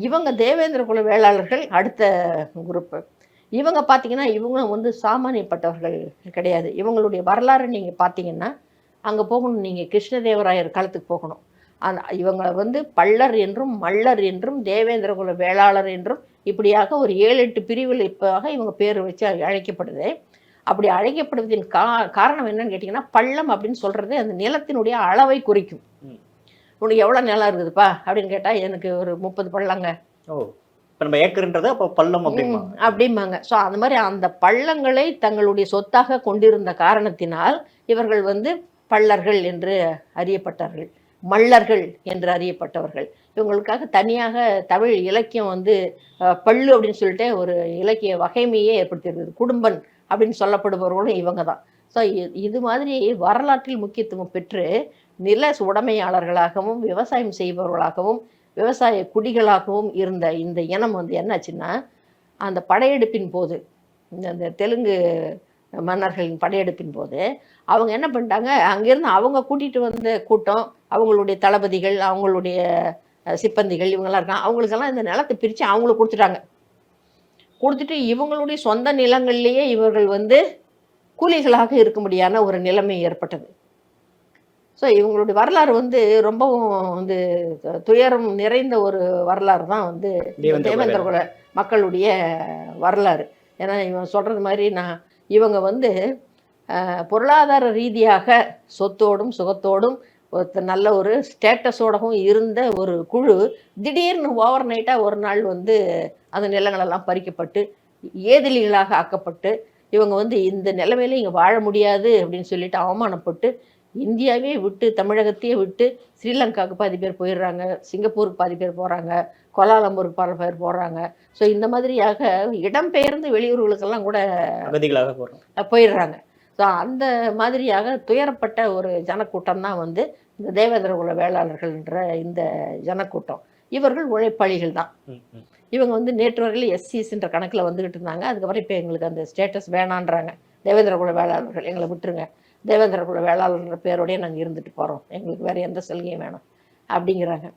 இவங்க தேவேந்திர குல வேளாளர்கள் அடுத்த குரூப்பு. இவங்க பார்த்தீங்கன்னா, இவங்களும் வந்து சாமானியப்பட்டவர்கள் கிடையாது. இவங்களுடைய வரலாறு நீங்க பார்த்தீங்கன்னா, அங்க போகணும் நீங்க கிருஷ்ணதேவராயர் காலத்துக்கு போகணும். இவங்க வந்து பள்ளர் என்றும், மள்ளர் என்றும், தேவேந்திர குல வேளாளர் என்றும் இப்படியாக ஒரு 7, 8 பிரிவுகளுக்காக இவங்க பேர் வச்சு அழைக்கப்படுது. அப்படி அழைக்கப்படுவதின் காரணம் என்னன்னு கேட்டீங்கன்னா, பள்ளம் அப்படின்னு சொல்றது அந்த நிலத்தினுடைய அளவை குறிக்கும். உனக்கு எவ்வளோ நிலம் இருக்குதுப்பா அப்படின்னு கேட்டா, எனக்கு ஒரு 30 பள்ளங்க. ஓ! இப்ப நம்ம ஏக்கர்ன்றது அப்ப பள்ளம் அப்படிம்பாங்க. ஸோ அந்த மாதிரி அந்த பள்ளங்களை தங்களுடைய சொத்தாக கொண்டிருந்த காரணத்தினால் இவர்கள் வந்து பள்ளர்கள் என்று அறியப்பட்டார்கள். மள்ளர்கள் என்று அறியப்பட்டவர்கள். இவங்களுக்காக தனியாக தமிழ் இலக்கியம் வந்து பள்ளு அப்படின்னு சொல்லிட்டு ஒரு இலக்கிய வகைமையே ஏற்படுத்தியிருக்குது. குடும்பன் அப்படின்னு சொல்லப்படுபவர்களும் இவங்க தான். ஸோ இது மாதிரி வரலாற்றில் முக்கியத்துவம் பெற்று நில உடைமையாளர்களாகவும் விவசாயம் செய்பவர்களாகவும் விவசாய குடிகளாகவும் இருந்த இந்த இனம் வந்து என்னாச்சுன்னா, அந்த படையெடுப்பின் போது இந்த தெலுங்கு மன்னர்களின் படையெடுப்பின் போது அவங்க என்ன பண்ணிட்டாங்க, அங்கேருந்து அவங்க கூட்டிகிட்டு வந்த கூட்டம், அவங்களுடைய தளபதிகள், அவங்களுடைய சிப்பந்திகள் இவங்கெல்லாம் இருக்காங்க, அவங்களுக்கெல்லாம் இந்த நிலத்தை பிரித்து அவங்களுக்கு கொடுத்துட்டாங்க. கொடுத்துட்டு இவங்களுடைய சொந்த நிலங்கள்லேயே இவர்கள் வந்து கூலிகளாக இருக்க முடியாத ஒரு நிலைமை ஏற்பட்டது. ஸோ இவங்களுடைய வரலாறு வந்து ரொம்பவும் வந்து துயரம் நிறைந்த ஒரு வரலாறு தான் வந்து தேவேந்திர குல மக்களுடைய வரலாறு. ஏன்னா இவன் சொல்கிறது மாதிரி இவங்க வந்து பொருளாதார ரீதியாக சொத்தோடும் சுகத்தோடும் நல்ல ஒரு ஸ்டேட்டஸோடவும் இருந்த ஒரு குழு திடீர்னு ஓவர் நைட்டாக ஒரு நாள் வந்து அந்த நிலங்களெல்லாம் பறிக்கப்பட்டு ஏதிலிகளாக ஆக்கப்பட்டு இவங்க வந்து இந்த நிலைமையில இங்கே வாழ முடியாது அப்படின்னு சொல்லிட்டு அவமானப்பட்டு இந்தியாவே விட்டு தமிழகத்தையே விட்டு ஸ்ரீலங்காவுக்கு பாதி பேர் போயிடுறாங்க, சிங்கப்பூருக்கு பாதி பேர் போகிறாங்க, கோலாலம்பூருக்கு பல பேர் போகிறாங்க. ஸோ இந்த மாதிரியாக இடம்பெயர்ந்து வெளியூர்களுக்கெல்லாம் கூட போயிடுறாங்க. ஸோ அந்த மாதிரியாக துயரப்பட்ட ஒரு ஜனக்கூட்டம் தான் வந்து இந்த தேவேந்திர குல வேளாளர்கள்ன்ற இந்த ஜனக்கூட்டம். இவர்கள் உழைப்பாளிகள் தான். இவங்க வந்து நேற்று வரையில் எஸ்சிஸ்ன்ற கணக்கில் வந்துக்கிட்டு இருந்தாங்க. அதுக்கப்புறம் இப்போ எங்களுக்கு அந்த ஸ்டேட்டஸ் வேணான்றாங்க. தேவேந்திர குல வேளாளர்கள் எங்களை விட்டுருங்க, தேவேந்திர குல வேளாளர்ன்ற பேரோடய நாங்கள் இருந்துட்டு போகிறோம், எங்களுக்கு வேறு எந்த சலுகையும் வேணும் அப்படிங்கிறாங்க.